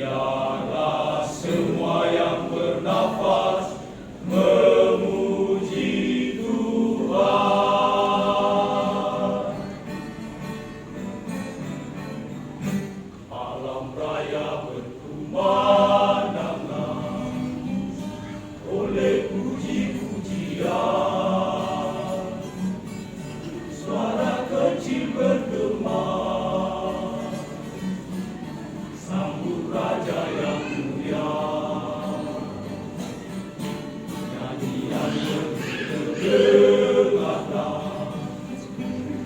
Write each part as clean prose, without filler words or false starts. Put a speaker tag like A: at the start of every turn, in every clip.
A: Biarlah semua yang bernafas memuji Tuhan. Alam raya berkumandangan oleh puji-pujian. Suara kecil bergema sambut Raja yang mulia. Nyanyian terdengarlah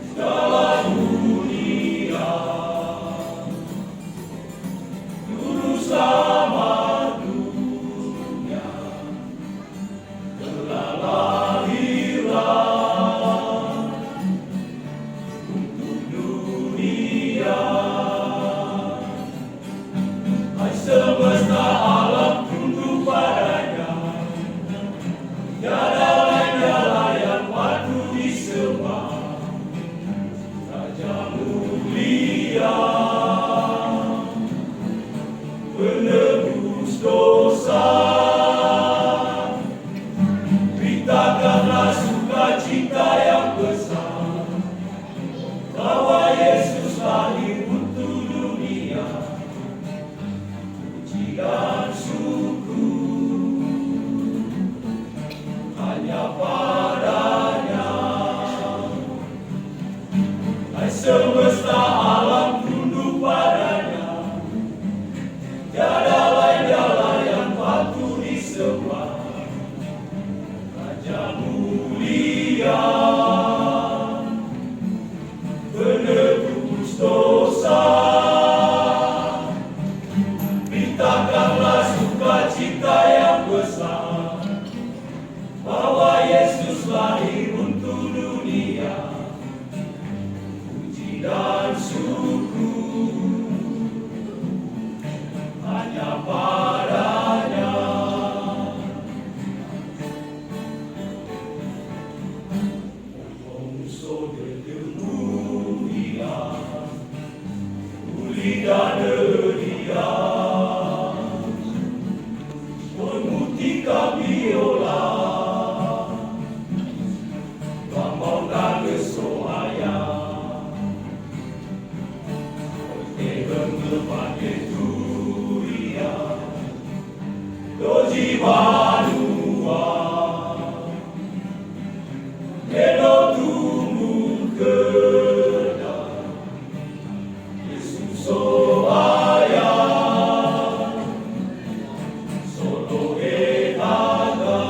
A: segala dunia. Juru selamat dunia telah lahiran untuk dunia. Hai semesta alam tunduk padanya, tiada lain yang patut disembah. Raja mulia, penebus dosa, beritakanlah sukacita yang besar, bahwa Yesus lahir untuk dunia. Puji dan syukur hanya padanya. Hai semesta alam tunduk padanya, tiada lain yang patut disembah. Raja mulia, penebus dosa, beritakanlah sukacita yang besar, bahwa Yesus lahir untuk dunia. Puji dan syukur hanya padanya. Bangsa berkemuliaan, muli dan riang, memutika biola, lambang dan kesohayaan. Otehem berbagai durian, doji banua, Edo tumbuh kedai, Yesus sohayang, solo etaga,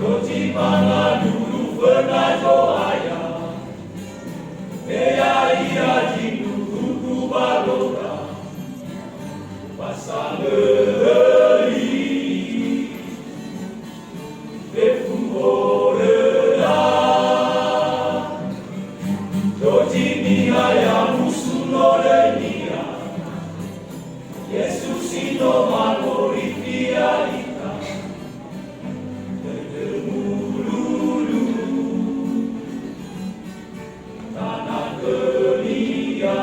A: doji mana dulu pernah sohayang, iya jindu huku balora, pasang leli, befum orela, doji niya ya musuno lenia, Yesus ino manorifia ita, termululu, tanah gelia.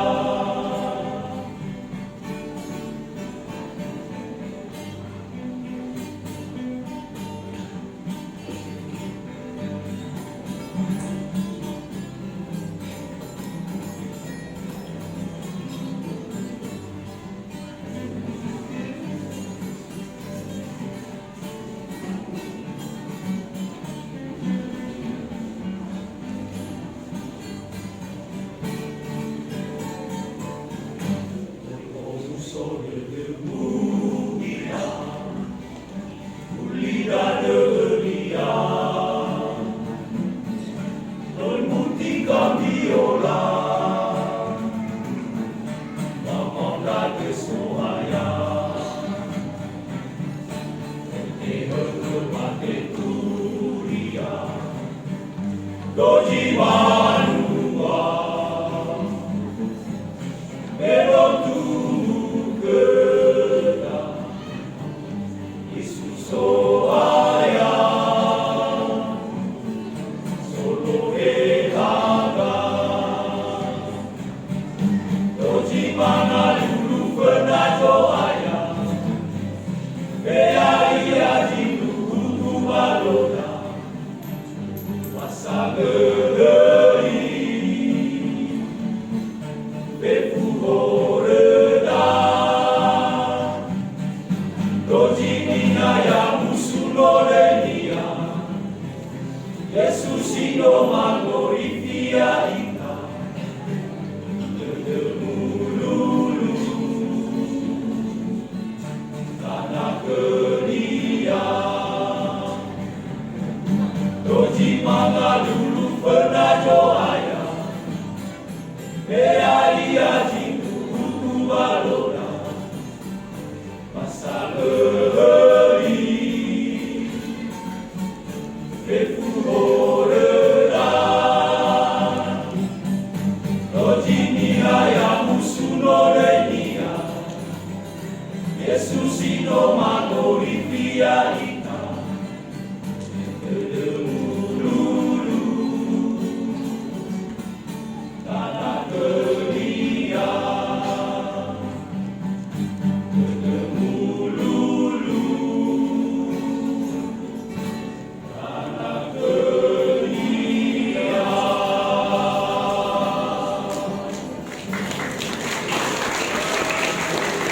A: Doji manua, belum tumbuh ke dia